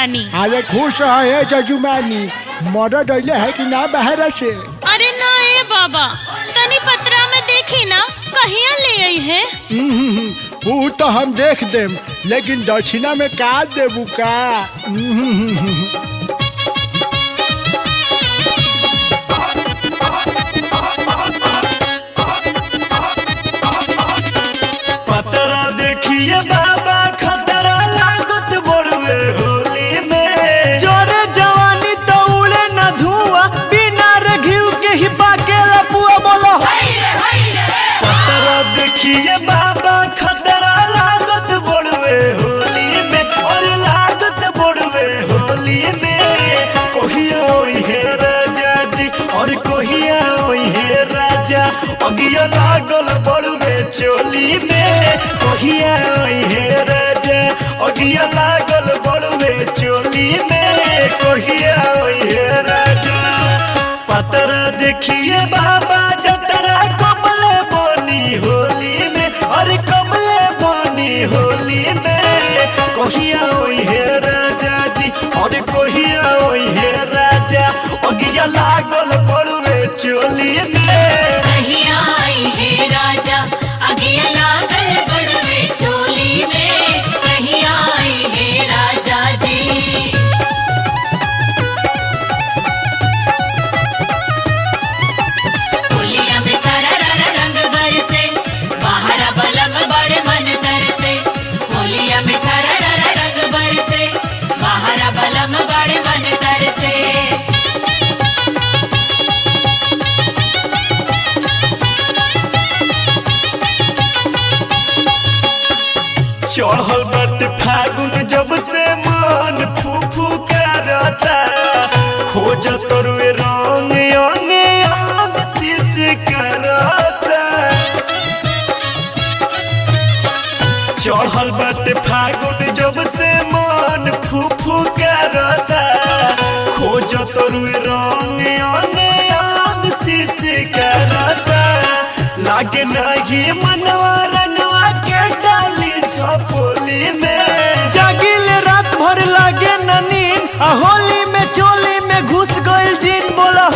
बानी। अरे खुश है जजुमानी, मदद अइले है कि ना बाहर से? अरे ना ए बाबा, तनी पत्रा में देखी ना कहिया ले आई है। वो तो हम देख देम, लेकिन दक्षिणा में का देबू का? पतरा देखिए बाबा, खतरा लागत बड़वे होली में। जोरे जवानी तो उड़े न धुआं, बिना रे घिउ के ही पाके लपुआ बोलो। पतरा देखिए बाबा, खतरा लागत बड़वे होली में, और लागत बड़वे होली में। कोहिया ओई है राजा जी, और कोहिया ओई है राजा, अगिया लागल बड़वे चोली में। कोहिया ओई है राजा, अगिया लागल बड़वे चोली में। कोहिया ओई है राजा। पतरा देखिए बाबा, जतरा कमले बनी होली में, अरे कमले बनी होली में। कोहिया ओई है राजा जी, और कोहिया ओई है राजा, अगिया लागल बड़वे चोली में। कहिया आई है राजा, अगिया लागल बड़वे चोली में। कहिया आई है राजा जी। होलिया में सारा रंग बरसे, बाहरा बलम बड़े मन तरसे। होलिया में सारा रंग बरसे, बाहरा बलम बड़े मन तरसे। चढ़ल बट फागुन जब से मन फूफू करता, खोज तोरुए रंग अंगे अंग शीश करता। चढ़ल बट फागुन जब से मन फूफू करता, खोज तोरुए रंग अंगे अंग शीश करता। लागे नहीं मनवा रंगवा के डाली झपोली में। जागिल रात भर लागे न नींद, होली में चोली में घुस गइल जीन बोला।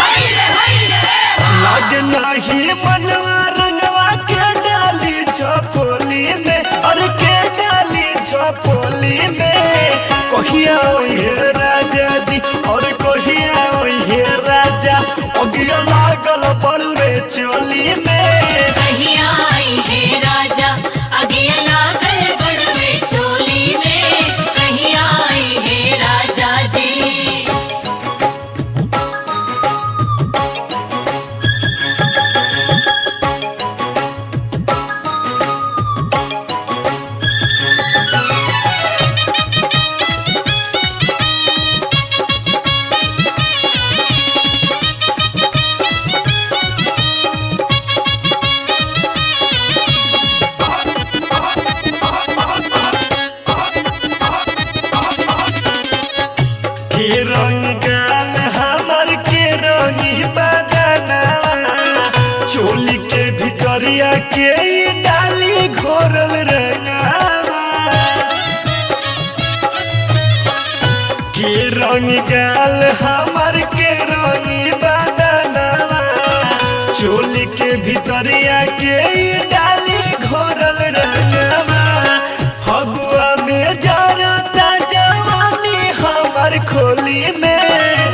लागे नहीं मनवा रंगवा के डाली झपोली में, अरे के डाली झपोली में। कोहिया ओई है राजा जी, और कोहिया ओई है राजा, अगिया लागल बड़वे चोली में। कहिया आई है राजा, अगिया लागल बड़वे चोली में। कहिया आई है राजा जी। के रंग गाल हमर के रंगी बदना, चोली के भितरिया के ई डाली घोरल रंगावा। के रंग गाल हमर के रंगी बदना, चोली के भितरिया के ई डाली घोरल रंगावा। फगुआ में जरता जवानी हमर खोली में।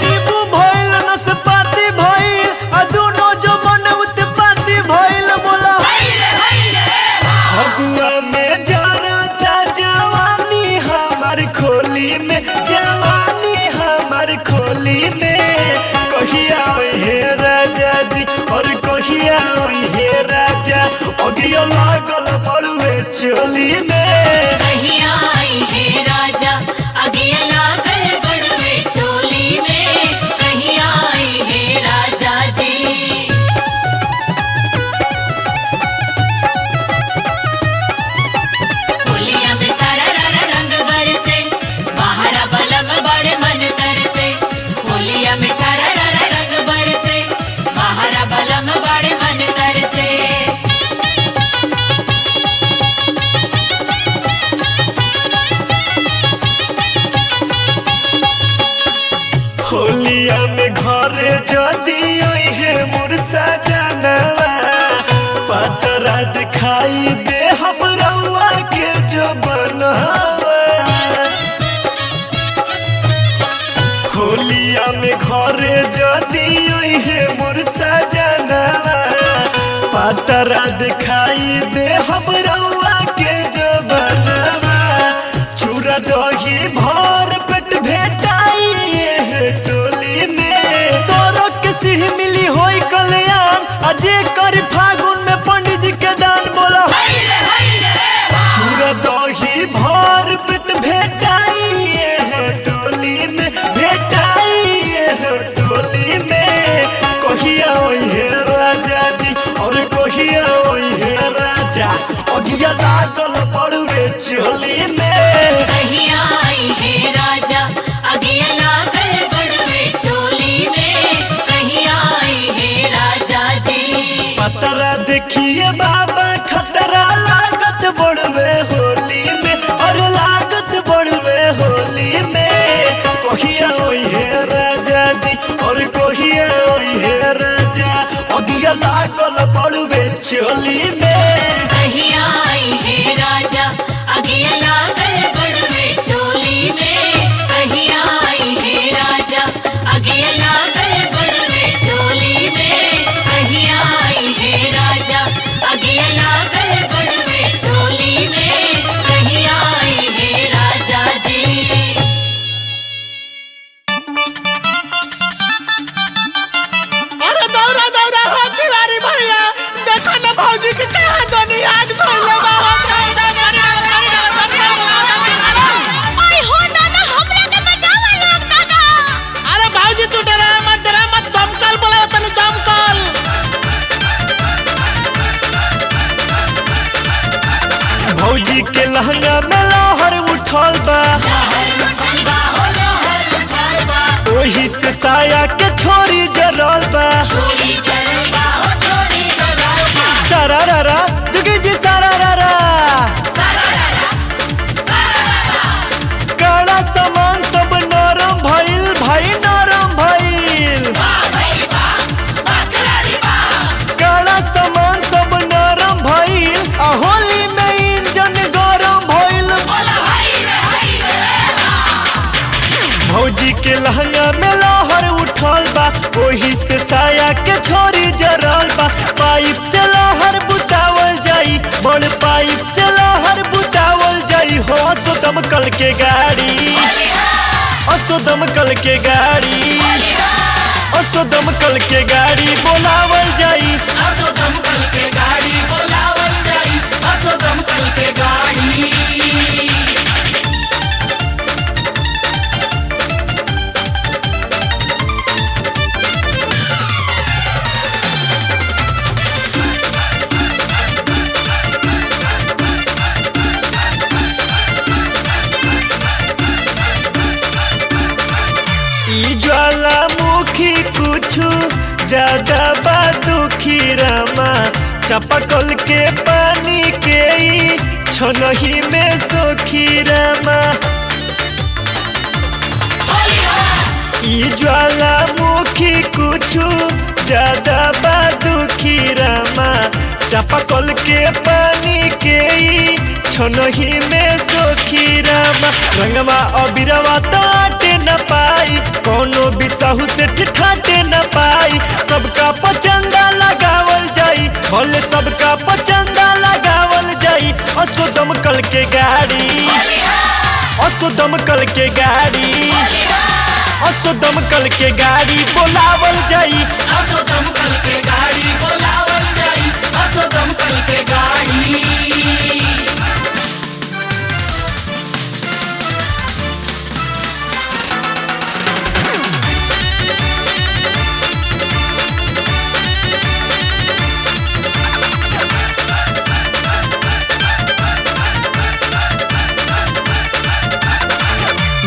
नींबू भइल नसपाती भइल, आ दुनो जमन उत्पाती भइल बोला। फगुआ में जरता जवानी हमर खोली में, जवानी हमर खोली में। कहिया ओई है राजा जी, और कहिया ओई है राजा, अगिया लागल बड़वे चोली में। कहिया आई है राजा, अगिया लागल बड़वे चोली में। कहिया आई है राजा जी। होलिया में सारा रंग बरसे, बाहरा बलम बड़े मन तरसे। होलिया में सारा रंग बरसे, बाहरा बलम बड़े मन तरसे। दिखाई दे हम रउआ के जो बनावा होलिया में घरे जदी है मोर सजनवा पतरा दिखाई दे हम रउआ के जो बनावा चूरा दही भर पेट भेटाई है टोली में तोरो के सीढ़ी मिली होई कल्याण अजे कर फागुन में पंडित जी के दान बोला चूरा दही भर पेट भेटाई है टोली में भेटाई है टोली में कहिया होई है राजा जी और कहिया होई है राजा अगिया लागल पड़वे चोली में कहिया आई है राजा अगिया लागल बड़वे चोली में कहिया आई है राजा जी पतरा देखिए बाबा खतरा लागत बड़वे होली में और लागत बड़वे होली में कहिया होई है राजा जी और कहिया होई है राजा अगिया लागल बड़वे चोली में कहिया आई है राजा अगिया लागल बड़वे चोली में कहिया आई है राजा अगिया लागल बड़वे चोली में कहिया आई है राजा अगिया लागल बड़वे चोली में कहिया आई है राजा जी अरे दौड़ा दौड़ा हो तिवारी भैया देखो ना भौजी के कहां दोनी आग धोले बा ओए हो दादा हमरा के बचावा लोग दादा अरे भौजी तू डरा मत दमकल बोला तनी दमकल भौजी के लहंगा में लहर उठल बा लहर उठल बा हो लहर उठल बा ओही से साया के छोरी जरल बा छोरी जरल बा हो छोरी जरल बा सरारा जुगी जी सरारा काला सामान सब नरम भइल भाई नरम भइल काला सामान सब नरम भइल आ होली में इंजन गरम भइल भौजी के लहंगा में लहर उठल बा ओही से साया के छोरी जरल बा पाइप से लहर बुतावल जाई बड़ पाइप से लहर बुतावल जाई हो सो दमकल के गाड़ी असो दमकल के गाड़ी असो दमकल के गाड़ी बोलावल जाई असो दमकल के गाड़ी बोलावल जाई असो दमकल के गाड़ी ई ज्वालामुखी कुछु ज्यादा बा दुखी रामा चापाकल के पानी के ई छनही में सोखी रामा ई ज्वालामुखी कुछु ज्यादा बा दुखी रामा चापाकल के पानी के ई छनही में सोखी रामा रंगवा अबिरवा ताटे न पाई कोनो बिसाहू से ठिठाटे न पाई सबका पचंदा लगावल जाई भले सबका पचंदा लगावल जाई असो दमकल के गाड़ी असो दमकल के गाड़ी असो दमकल के गाड़ी बोलावल जाई असो दमकल के गाड़ी बोलावल जाई असो दमकल के गाड़ी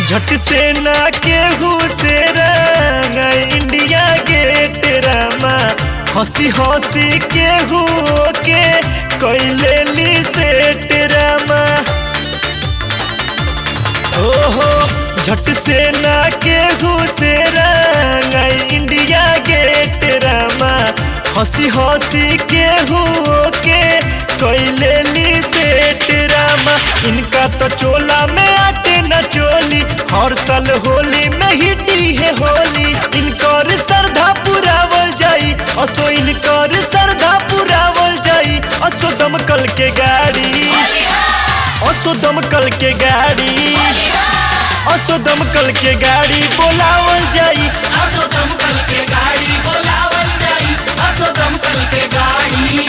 झट से ना केहू से रंग इंडिया गेट रामा हंसी हंसी केहू के कैले ली सेट रामा ओहो झट से ना केहू से रंग इंडिया गेट रामा हंसी हंसी केहू के कैले ली सेठ रामा। इनका तो चोला में आटे न चोली, हर साल होली में हिटी है होली। इनकर श्रद्धा पुरावल जाई, असो इनकर श्रद्धा पुरावल जाई। असो दमकल के गाड़ी, असो दमकल के गाड़ी, असो दमकल के गाड़ी बोलावल जाई। असो दमकल के गाड़ी बोलावल जाई, असो दमकल के गाड़ी।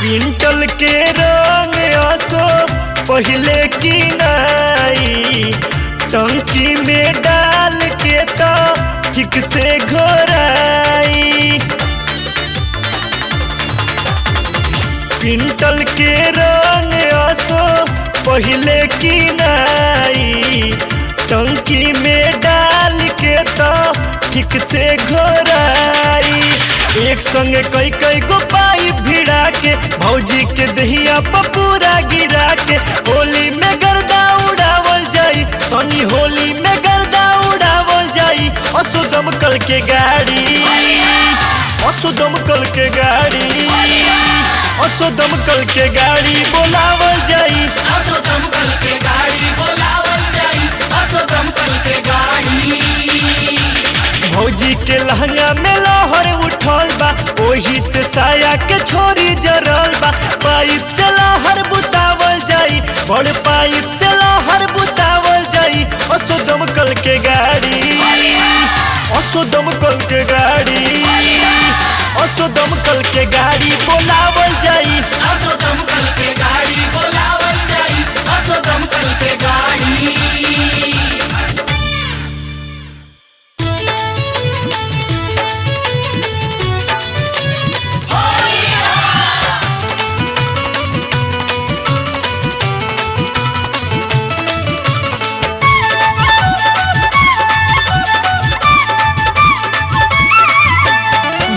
क्विंटल के रंग असो पहले की नाई, टंकी में डाल के तो ठीक से घोराई। क्विंटल के रंग असो पहले की नाई, टंकी में डाल के तो ठीक से घोराई। एक संग कई कई गो पाइप भिड़ा के भौजी के दहिया पपूरा गिरा के होली में गर्दा उड़ावल जाई। सनी होली में गर्दा उड़ावल जाई। असो दमकल के गाड़ी, असो दमकल के गाड़ी, असो दमकल के गाड़ी बोलावल जाई। असो दमकल के गाड़ी बोलावल जाई, असो दमकल के गाड़ी। भौजी के लहंगा में लहर उठल बा, ओही से साया के छोरी जरल बा। पाइप से लहर बुतावल जाई, बड़ पाइप से लहर बुतावल जाई। असो दमकल के गाड़ी, असो दमकल के गाड़ी, असो दमकल के गाड़ी बोलावल जाई। असो दमकल के गाड़ी बोलावल जाई, असो दमकल के गाड़ी।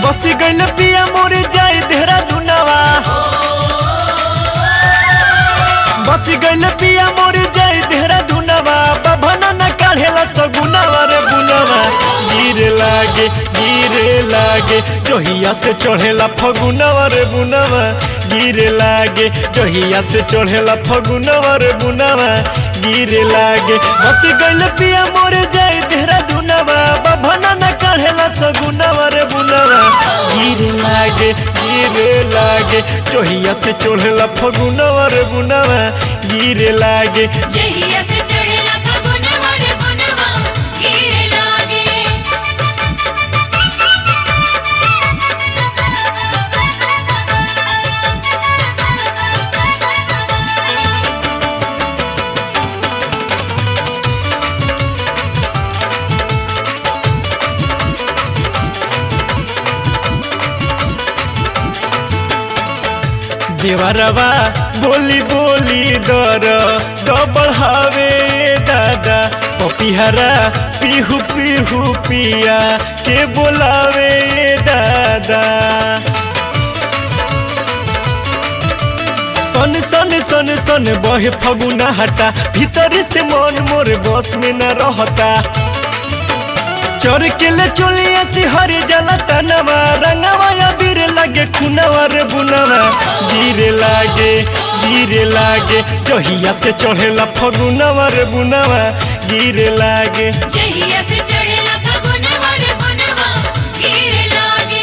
बस गइल पिया मोर जाए देहरादूनवा, बस गइल पिया मोर जाए देहरादूनवा। बभना न काढ़ेला सगुनवा रे बुनवा, गिरे लागे जोहिया से चढ़ेला फगुनवा रे बुनवा। गिरे लागे जोहिया से चढ़ेला फगुनवा रे बुनवा, गिरे लागे। बस गइल पिया मोर जाए देहरादूनवा, बभना न काढ़ेला सगुनवा रे बुनवा। गिरे लागे जोहिया से चढ़ेला फगुनवा रे बुनवा, गिरे लागे। जहिया से चढ़ेला फगुनवा रे बुनवा, गिरे लागे। देवरवा बोली बोली दर बढ़ावे दादा। पपिहरा पीहू पीहू पिया के बोलावे दादा। सन सन सन सन बहे फगुना हटा, भीतर से मन मोर बस में न रहता। चोर के ले चोलिया से हरे जला तनवा, रंगवा अबीर लगे खुनवा रे बुनवा। गिरे लागे जोहिया से चढ़ेला फगुनवा रे बुनवा, गिरे लागे। जहिया से चढ़ेला फगुनवा रे बुनवा, गिरे लागे।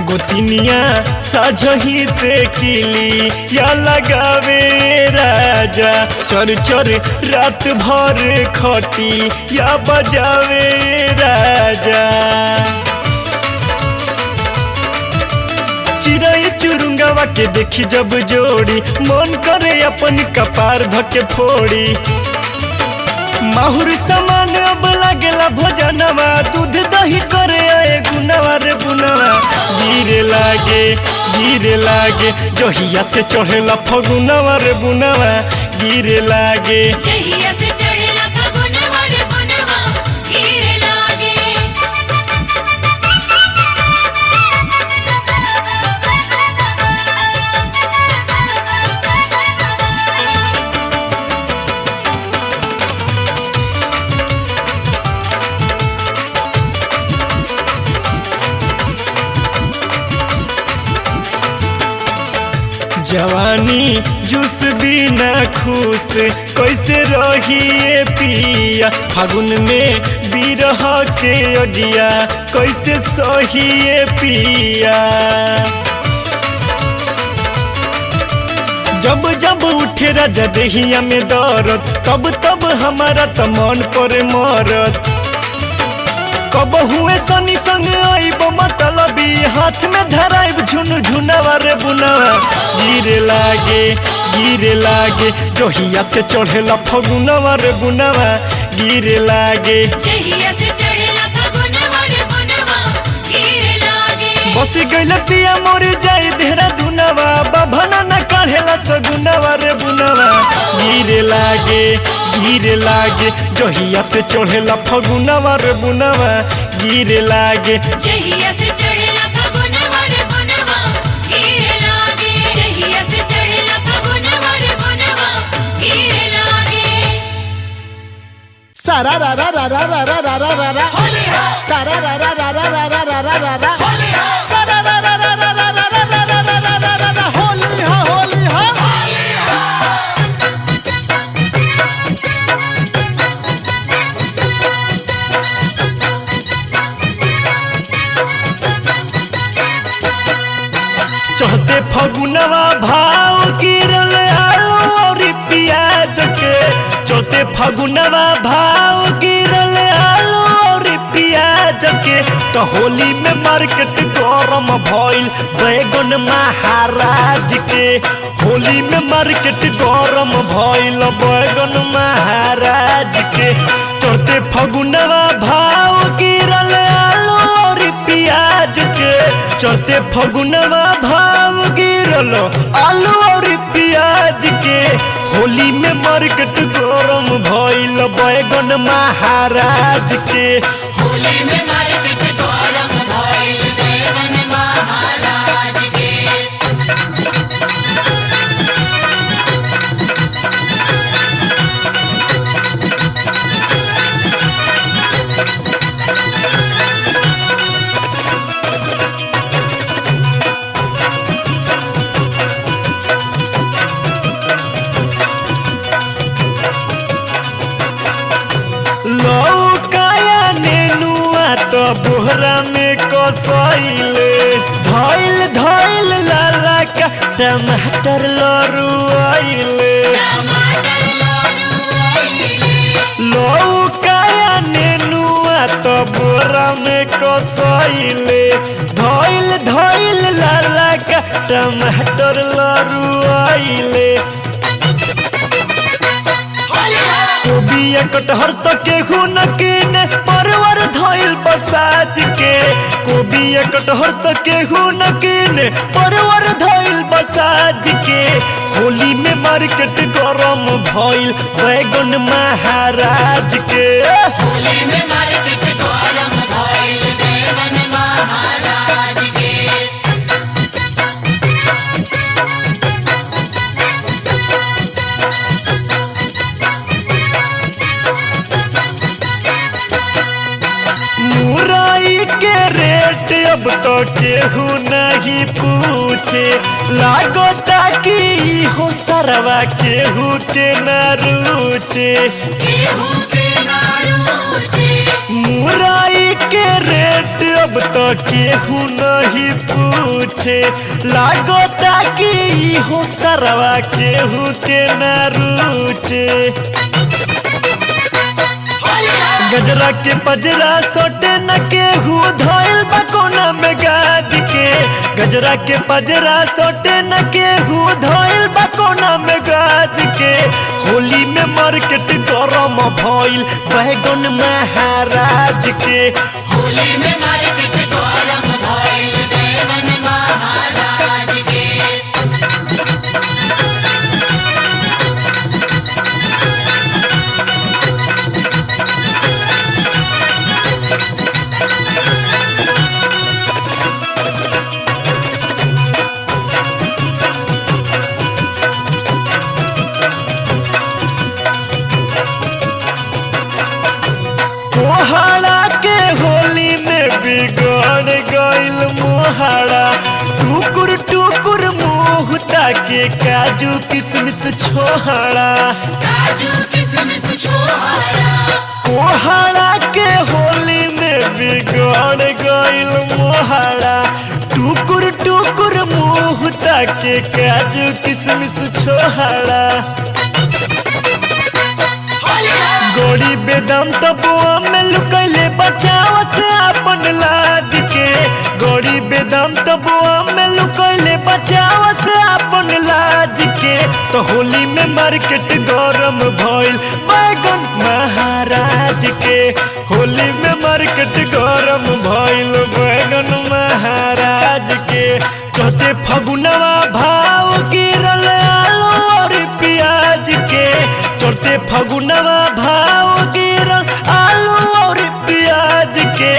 गोतिनिया साझही से किली या लगावे राजा। चर चर रात भर खटी या बजावे राजा। चिड़ै चुरुंगवा के देखी जब जोड़ी, मन करे अपन कपार धके फोड़ी। माहुर समान अब लागेला भोजनवा दूध दही करे आए गुनवा रे गुनवा गिरे लागे जहिया से चढ़ेला फगुनवा रे बुनवा गिरे लागे जहिया से चढ़ेला फगुनवा रे बुनवा गिरे लागे। जवानी जूस बिना खुश कैसे रहिए पिया फागुन में बिरह के अगिया कैसे सहिए पिया। जब जब उठे राजा देहिया में दर्द तब तब हमारा त मन पर मरत कब हुए सनी संग आइब मतलबी हाथ में धराइब झुन झुनवा रे बुनवा गिरे लागे जहिया से चढ़ेला फगुनवा रे बुनवा गिरे लागे जहिया से चढ़ेला फगुनवा रे बुनवा गिरे लागे। बस गइल पिया मोर जाए देहरा दुनवा बाभना न काढ़ेला सगुनवा रे बुनवा गिरे लागे जहिया से चढ़ेला फगुनवा रे बुनवा गिरे लागे जहिया से चढ़ेला फगुनवा रे बुनवा गिरे लागे जहिया से चढ़ेला फगुनवा रे बुनवा गिरे लागे। सारा रा रा रा रा रा रा रा रा रा रा होली हो सारा रा रा रा रा रा रा रा रा रा रा होली हो सारा रा रा रा रा रा रा रा रा रा रा रा रा रा होली हो होली हो। चढ़ते फगुनवा भाव गिरल आलू और प्याज के चढ़ते फगुनवा भाव गिरल आलू और प्याज के तो होली में मार्केट गरम भइल बैगन महाराज के होली में मार्केट गरम भइल बैगन महाराज के चढ़ते फगुनवा भाव गिरल आलू और प्याज के चढ़ते फगुनवा भाव गिरल आलू और प्याज के होली में मार्केट गरम भइल बैगन महाराज के होली में मार्केट गरम भइल बैगन महाराज के। लौकाया नेनुआ तो बोहरा में कसैले धइल लाला का टमाटर लरुआइले लौकाया नेनुआ तो बोरा में कसैले धइल लाला का टमाटर लरुआइले कोबिया कटहर तो केहू न किने परवर धइल बसाज के कोबिया कटहर तो केहू न किने परवर धइल बसाज के होली में मार्केट गरम भइल बैगन महाराज के होली में मार्केट गरम भइल बैगन महाराज के। मुरई के रेट अब तो केहू नहीं पूछे लागता कि हो सरवा केहू के न रुचे केहू के नारूचे मुरई के रेट अब तो केहू नहीं पूछे लागता कि हो सरवा केहू के न रुचे गजरा के पजरा सोटे न केहू धइल बा कोना में गाज के गजरा के पजरा सोटे न केहू धोइल बा कोना में गाज के होली में मार्केट गरम भइल बैगन महाराज के होली में मार्केट गरम भइल बैगन महाराज के मोहाड़ा के होली में बिगड़ गइल मोहाड़ा टुकुर टुकुर मुँह ताके काजू किशमिश छोहाड़ा काजू किशमिश छोहाड़ा मोहाड़ा के होली में बिगड़ गइल मोहाड़ा टुकुर टुकुर मुँह ताके काजू किशमिश छोहाड़ा गोरी बेदम तबुआ में लुकैले बचाव से अपन लाज के गोरी बेदम तबुआ में लुकैले बचाव से अपन लाज के तो होली में मार्केट गरम भइल बैगन महाराज के होली में मार्केट गरम भइल बैगन महाराज के चौथे फगुनवा भाव गिरल आलू और प्याज के चौथे फगुनवा भाव गिरल आलू और प्याज के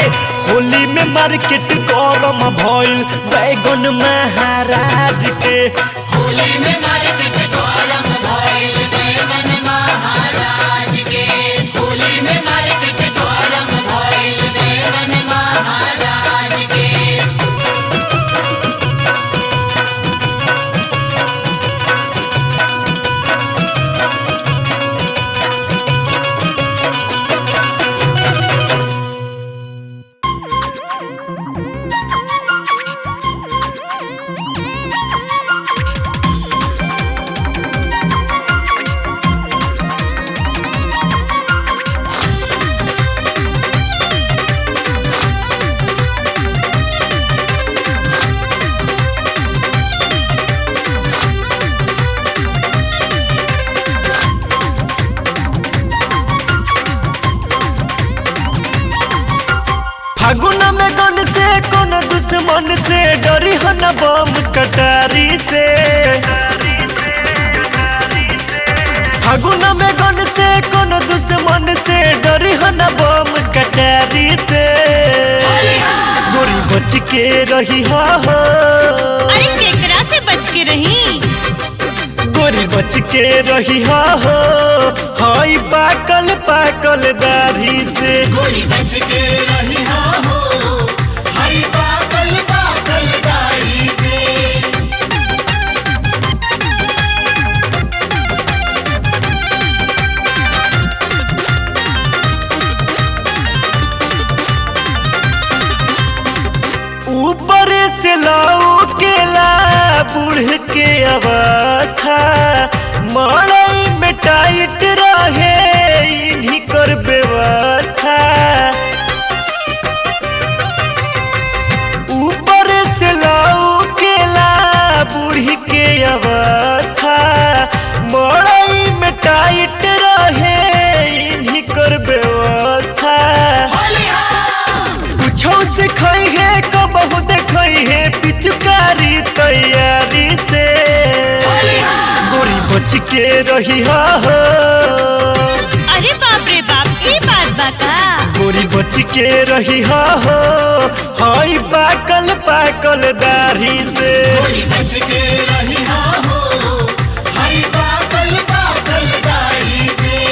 होली में मार्केट गरम भइल बैगन महाराज के होली में मार्केट गरम भइल बैगन महाराज के होली में मार्केट गरम भइल बैगन महाराज के फागुन में गन से कौन दुश्मन से डरी हन बम कटारी से फागुन में गन से कौन दुश्मन से डरी हन बम कटारी से गोरी बच के रही हो अरे केकरा से बच के रही गोरी बच के रही हो हाई पाकल पाकल दाढ़ी से गोरी बच के रही हो हाय पागल पागल दाढ़ी से ऊपर से लाऊ केला बूढ़ के अवस्था मड़ई में टाइट रहे इन्हीं कर व्यवस्था ऊपर से लाऊ केला बूढ़ी के अवस्था मड़ई में टाइट रहे इन्हीं कर व्यवस्था कुछो से खई है कबहू देखई है पिचकारी तैयारी से गोरी बच के रही हो अरे बाप रे बाप ये बात बता गोरी बच के रही हो हाई पाकल पाकल दाढ़ी से गोरी बच के रही हो हाय पागल पागल दाढ़ी से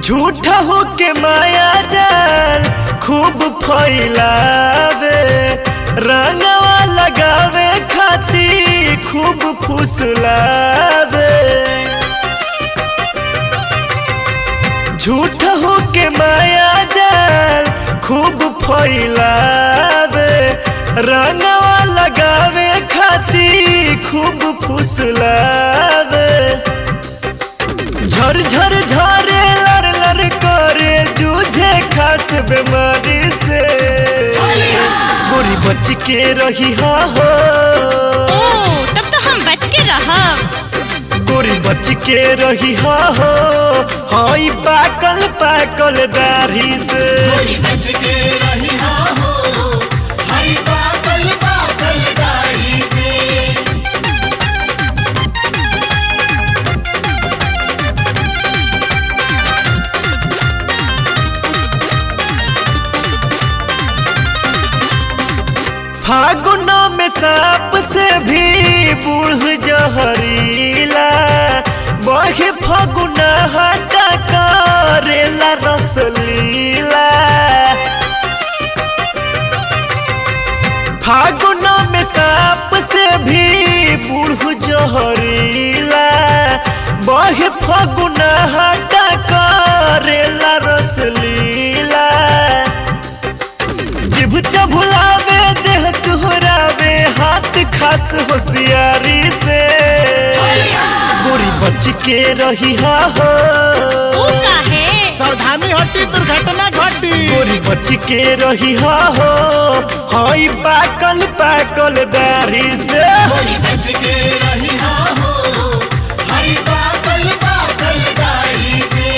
झूठा हो के माया जाल खूब फैलावे रंगवा लगावे खाती खूब फुसलावे झूठ हो के माया जाल खूब फैलावे, रंगवा लगावे खाती खूब फुसलावे। झर झर झरे लर लर करे जूझे खास बीमारी से, गोरी बच के रही हो। ओ तब तो हम बच के रहा। गोरी बच के रही हो, हाई पाकल पाकल दाढ़ी से। गोरी बच के रही हो, हाय पाकल पाकल दाढ़ी से। फागुन में सांप से भी बूढ़ जहरीला, बहे फागुन हटा करेला रसलीला। फागुन में सांप से भी बूढ़ जहरीला, बहे फागुन हटा करेला रसलीला। जिभ चबुलावे देह सुहरावे हाथ खास होशियारी से, गोरी बच के रही हो। ओ काहे? सावधानी हटी दुर्घटना घटी। गोरी बच के रही हो, हाई पाकल पाकल दाढ़ी से। गोरी बच के रही हो, हाय पाकल पाकल दाढ़ी से।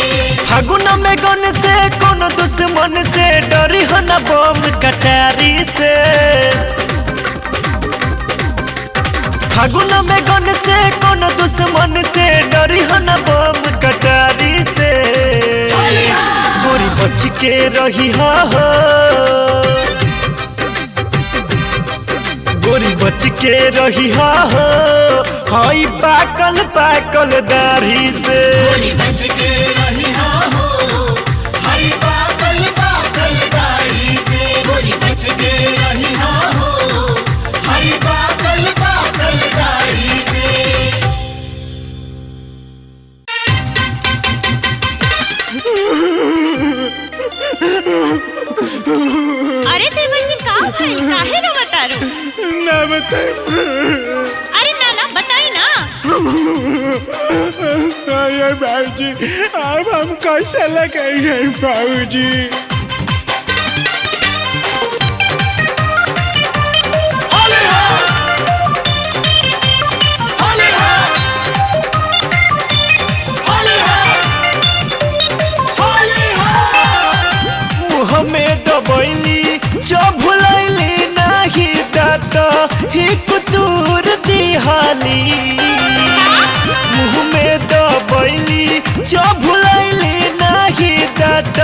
फागुन में गन से कौन दुश्मन से डरी हो न बम कटारी से। फागुन में गन से कौन दुश्मन से डरी हो न बम कटारी से, गोरी बच के रही हो। गोरी बच के रही हो, हाई पाकल पाकल दाढ़ी से। गोरी बच के रही हो, हाय पाकल पाकल दाढ़ी से। गोरी बच के रही हो, हाय पाकल पाकल दाढ़ी से। अरे देवर जी का भइल? काहे न बतारू? ना बताए। अरे ना ना बताई ना। अरे बाबूजी, अब हम कैसे लगे बाबूजी? हमें दबैली जो भुलैली नाही दात ही कुतूर दिहाली। मुँह में दबैली जो भुलैली नाही दात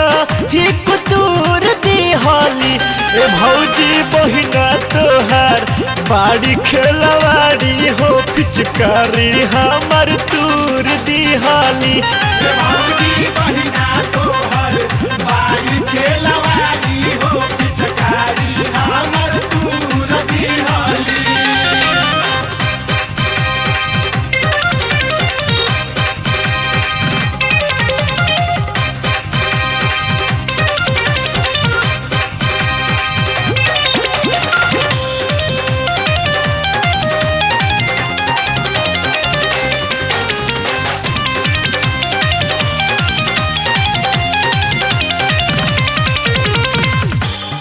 ही कुतूर दिहाली। ए भौजी बहिना तोहार बाड़ी खेलवाड़ी हो, पिचकारी हमर तूर दिहाली। भौजी बहिना तोहर बाड़ी खेलवाड़ी हो, पिचकारी हमर तूर दिहाली।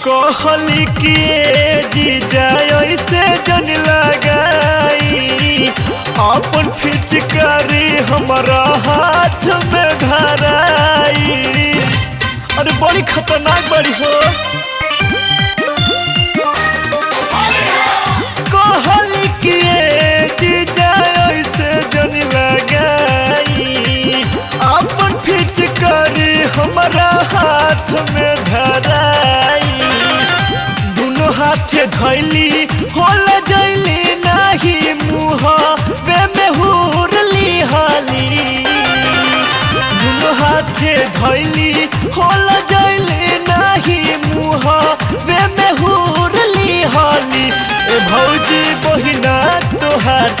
कहली कि जीजा ऐसे जन लगाई, अपन फिचकारी हमारा हाथ में धराई। अरे बड़ी खतरनाक बड़ी हो। कहली कि जीजा ऐसे जन लगाई, अपन फिचकारी हमारा हाथ में धराई। दोनों हाथे धैली होल जैली नाही, मुँह वे में हुरली हाली। दोनों हाथे धैली होल जैली नाही, मुँह वे में हुरली हाली। ए भौजी बहिना तो तोहार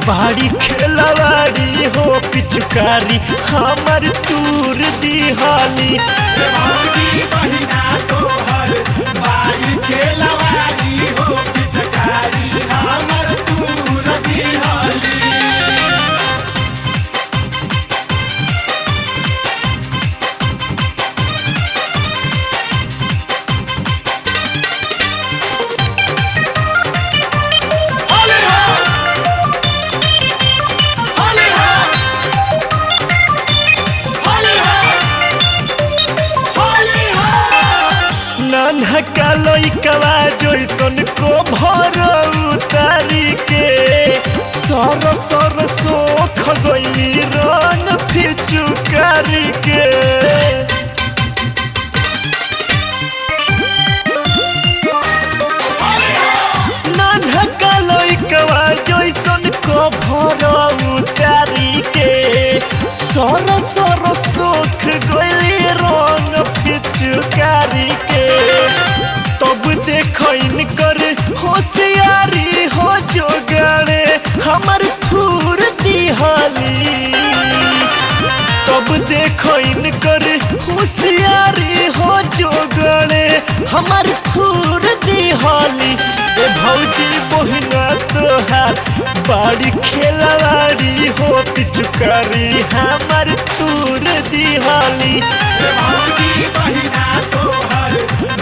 बाड़ी खेलवाड़ी हो पिचकारी हमर तूर दिहाली भौजी बहिना तोहर बाड़ी खेलवाड़ी हो पिचकारी हमर तूर दिहाली नन्हका लइकवा जैसन को भर उतारी के सर सर सोख गई रंग फिचुकारी के नन्हका लइकवा जैसन को भर उतारी के सर सर सोख गई रंग फिचुकारी के तब देखइन कर होशियारी हो जोगाड़े हमर थूर दिहाली तब देखइन कर होशियारी हो जोगाड़े हमर थूर दिहाली ए भौजी बहिना तोहार बाड़ी खेलवाड़ी हो पिचकारी हमर तूर दिहाली भौजी बहिना तोहर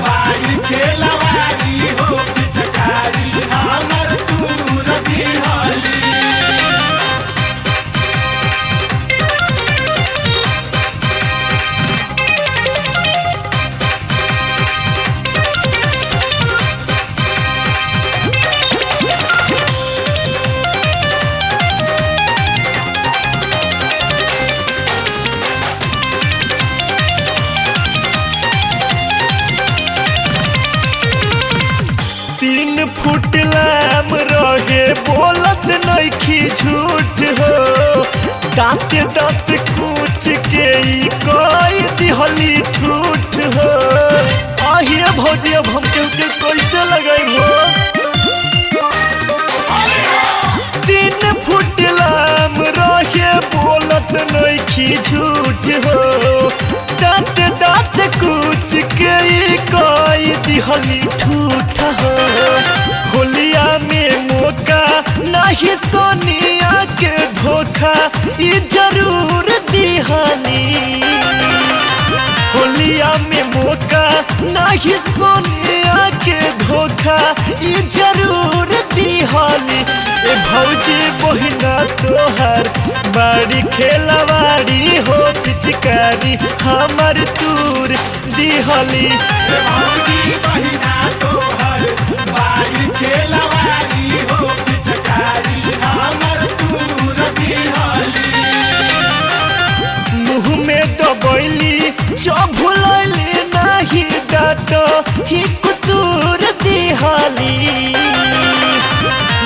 बाड़ी खेलवाड़ी हो पिचकारी हमर तूर दिहाली फुट लाम रहे बोलत नइखी झूठ हो दांत दांत कूच के ई कोई दिहली ठूठ हो आहिए भौजी अब हम के कैसे लगाई हो 3 फुट लाम रहे बोलत नइखी झूठ हो दांत दांत कूच के ई कोई दिहली ठूठ हो होलिया में मौका नहीं सोनिया के धोखा ये जरूर दिहानी होलिया में मौका नहीं सोनिया के धोखा ये जरूर दिहानी ए भौजी बहिना तोहर बाड़ी खेलवाड़ी हो पिचकारी हमर तूर दिहाली भौजी बहिना तोहर बाड़ी खेलवाड़ी हो पिचकारी हमर तूर दिहाली मुँह में दबैली चभुलैली नाही डाट ही कुतूर दिहाली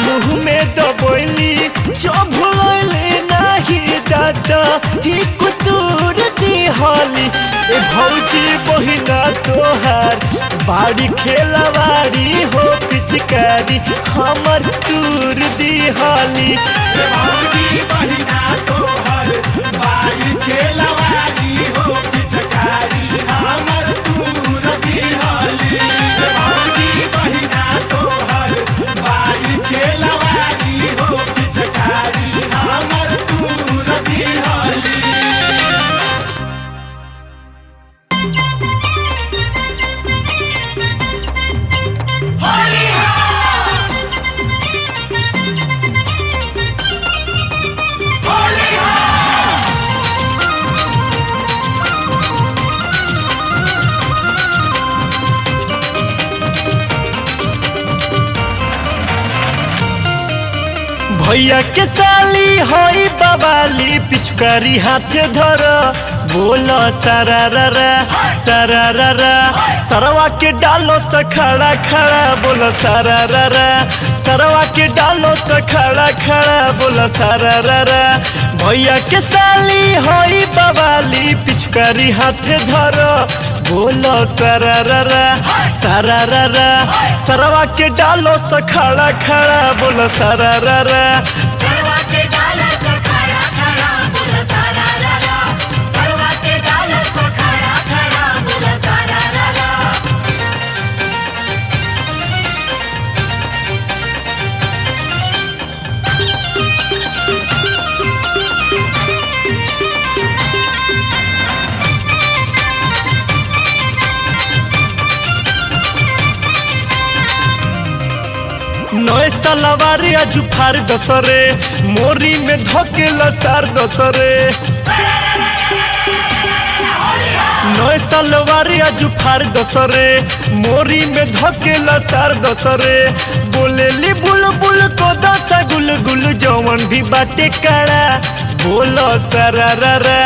मुँह में दबैली चभुलैली नाही डाट ही कुतूर दिहाली ए भौजी बहिना तोहार बाड़ी खेलवाड़ी हो पिचकारी हमर तूर दिहाली भौजी बहिना तोहर बाड़ी खेलवाड़ी हो पिचकारी हमर तूर दिहाली भौजी बहिना तोहर बाड़ी खेलवाड़ी हो पिचकारी हमर तूर दिहाली भैया के साली होई बवाली पिचकारी हाथे धर बोलो सरारा सरवा के डालो से खड़ा खड़ा बोलो सरारा सरवा के डालो से खड़ा खड़ा बोलो सरारा भैया के साली होई बवाली पिचकारी हाथे धर बोलो सरररा सरररा सरवा के डालो सखड़ा खड़ा बोलो सरररा सरवा के डाल सखड़ा खड़ा बोल सारा रा सरवा के डाल सखड़ा खड़ा बोल सारा रा नए सलवारी आज फार दसरे मोरी में धकेला सार दसरे नए सलवारी आज फार दसरे मोरी में धकेला सार दसरे बोलेली बुलबुल को दसा गुलगुल जवन भी बाटे काड़ा बोलो सरररा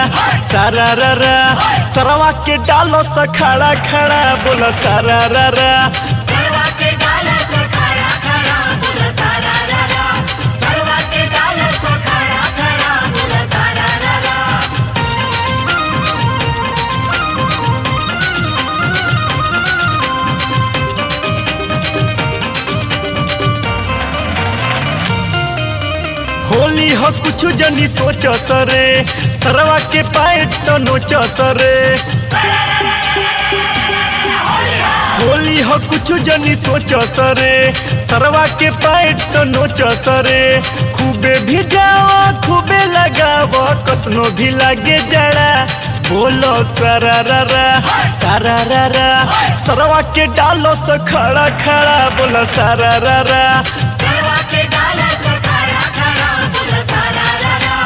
सरररा सरवा के डालो सखड़ा खड़ा बोलो सरररा सरवा के डाल सखड़ा खड़ा बोल सारा रा सरवा के डाल सखड़ा खड़ा बोल सारा रा होली हो कुछ जनी सोच सरे सरवा के पाए तो नोच सरे होली हो कुछ जनी सोच सरे सरवा के पाए तो नोच सरे खूबे भी जाओ खूबे लगाओ कतनो भी लगे जड़ा बोलो सरररा सरररा सरवा के डालो सखड़ा खड़ा बोलो सरररा सरवा के डाल सखड़ा खड़ा बोल सारा रा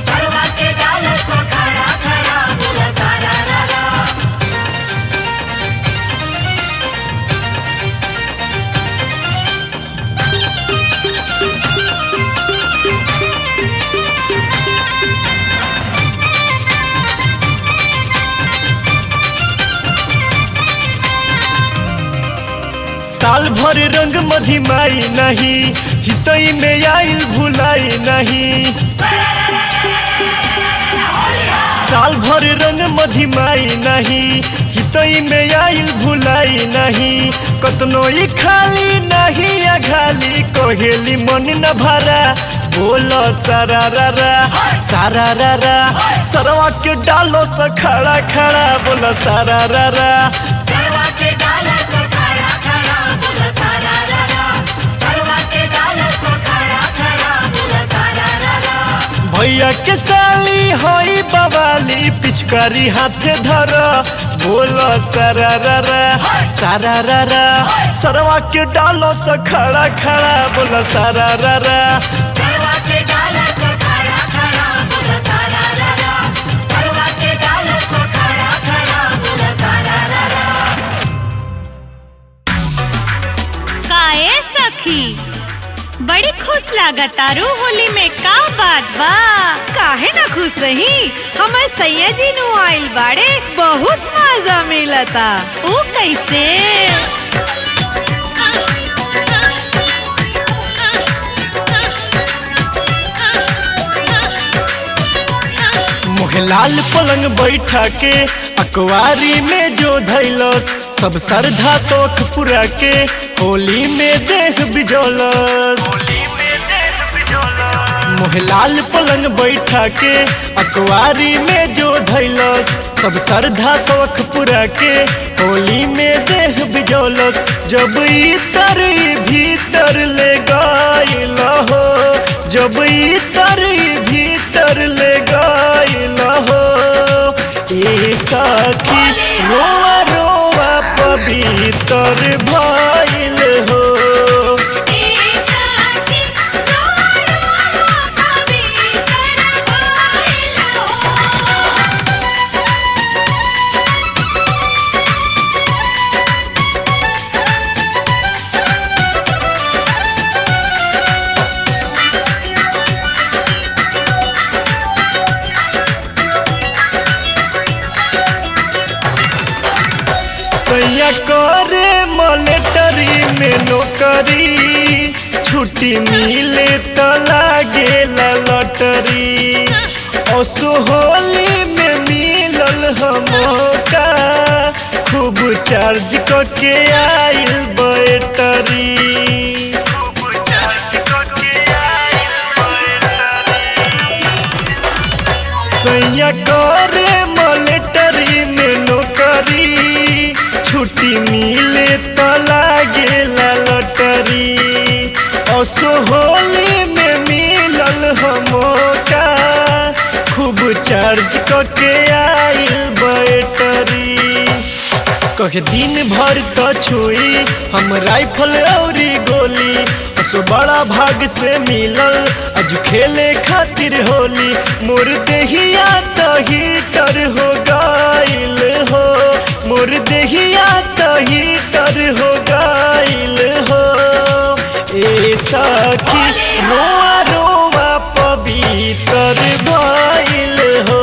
सरवा के डाल सखड़ा खड़ा बोल सारा रा साल भर रंग मधिमाई नहीं हितई में आइल भुलाई नहीं साल भर रंग मधिमाई नहीं हितई में आइल भुलाई नहीं कतनो ही खाली नहीं या घाली कोहेली मन न भरा बोलो सरररा सरररा सरवा के डालो सखड़ा खड़ा बोलो सरररा सरवा के डाल सखड़ा खड़ा बोल सारा रा सरवा के डाल सखड़ा खड़ा बोल सारा रा भैया के साली होई बवाली पिचकारी हाथे धर बोलो सरररा सरररा सरवा के डालो सखड़ा खड़ा बोलो सरररा सरवा के डाल सखड़ा खड़ा बोल सारा रा सरवा के डाल सखड़ा खड़ा बोल सारा रा काए सखी बड़ी खुश लागतारू होली में का बात बा काहे ना खुश रही हमर सैया जी नु आइल बाड़े बहुत मजा मिलता ऊ कैसे मोहलाल पलंग बैठा के अकवारी में जो धैलस सब श्रद्धा शौक पूरा के होली में देख बिजौलस मोहलाल पलंग बैठा के अकवारी में जो धैलस सब श्रद्धा शौक पूरा के होली में देख बिजौलस जब इतर भीतर ले गइल हो जब इतर भीतर ले गइल हो ए सखी रोआ रोआ पवित्र भइल हो सैया करे मलेटरी में नौकरी छुट्टी मिले तो लागे लटरी असो होली में मिलल हम मौका चार्ज के आइल बैटरी। सैया करे मलेटरी में नौकरी, छुट्टी मिले तो लागे लटरी। असो होली में मिलल हो मौका, खूब चार्ज के आइल बैटरी। कहे दिन भर तो छुई हम राइफल औरी गोली, असो बड़ा भाग से मिलल आज खेले खातिर होली। मोर देहिया तो हीटर हो गइल हो, मोर देहिया तो हीटर हो गइल हो। ए सखी रोआ रोआ पवित्र भइल हो।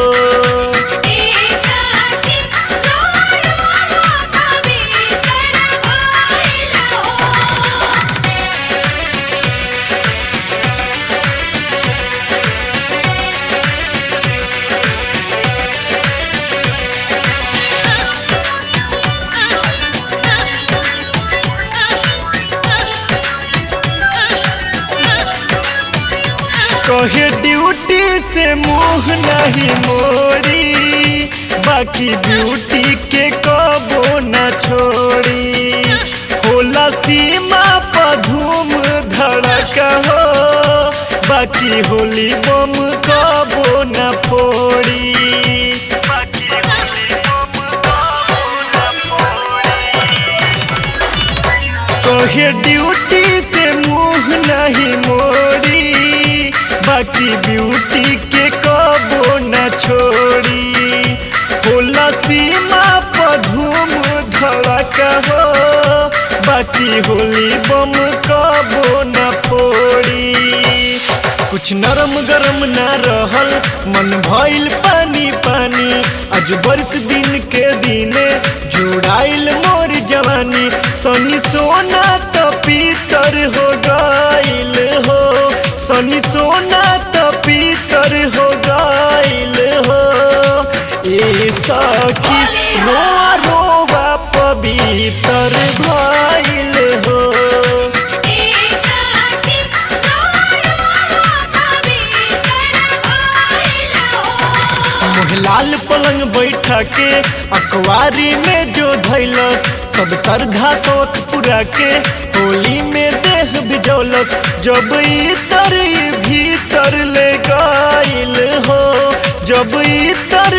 कहे ड्यूटी से मुँह नहीं मोड़ी, बाकी ब्यूटी के कबो न छोड़ी। होला सीमा पर धूम धड़का हो, बाकी होली बम कबो न फोड़ी। कहे ड्यूटी से मुँह नहीं मोड़ी, बाकी ब्यूटी के कबो न छोड़ी। होला सीमा पर धूम धड़का हो, बाकी होली बम कबो न फोड़ी। कुछ नरम गरम न रहल मन भइल पानी पानी, आज बरस दिन के दिने जुड़ाइल मोर जवानी। सनी सोना तो पीतर हो गइल हो, सनी सोना तो पीतर हो गइल हो। ए सखी रोआ रोआ पवित्र भइल हो। लाल पलंग बैठा के अखबारी में जो धैलस, सब श्रद्धा शौक पूरा के होली में देह भिजौलस। जब इतर भीतर ले गइल हो, जब इतर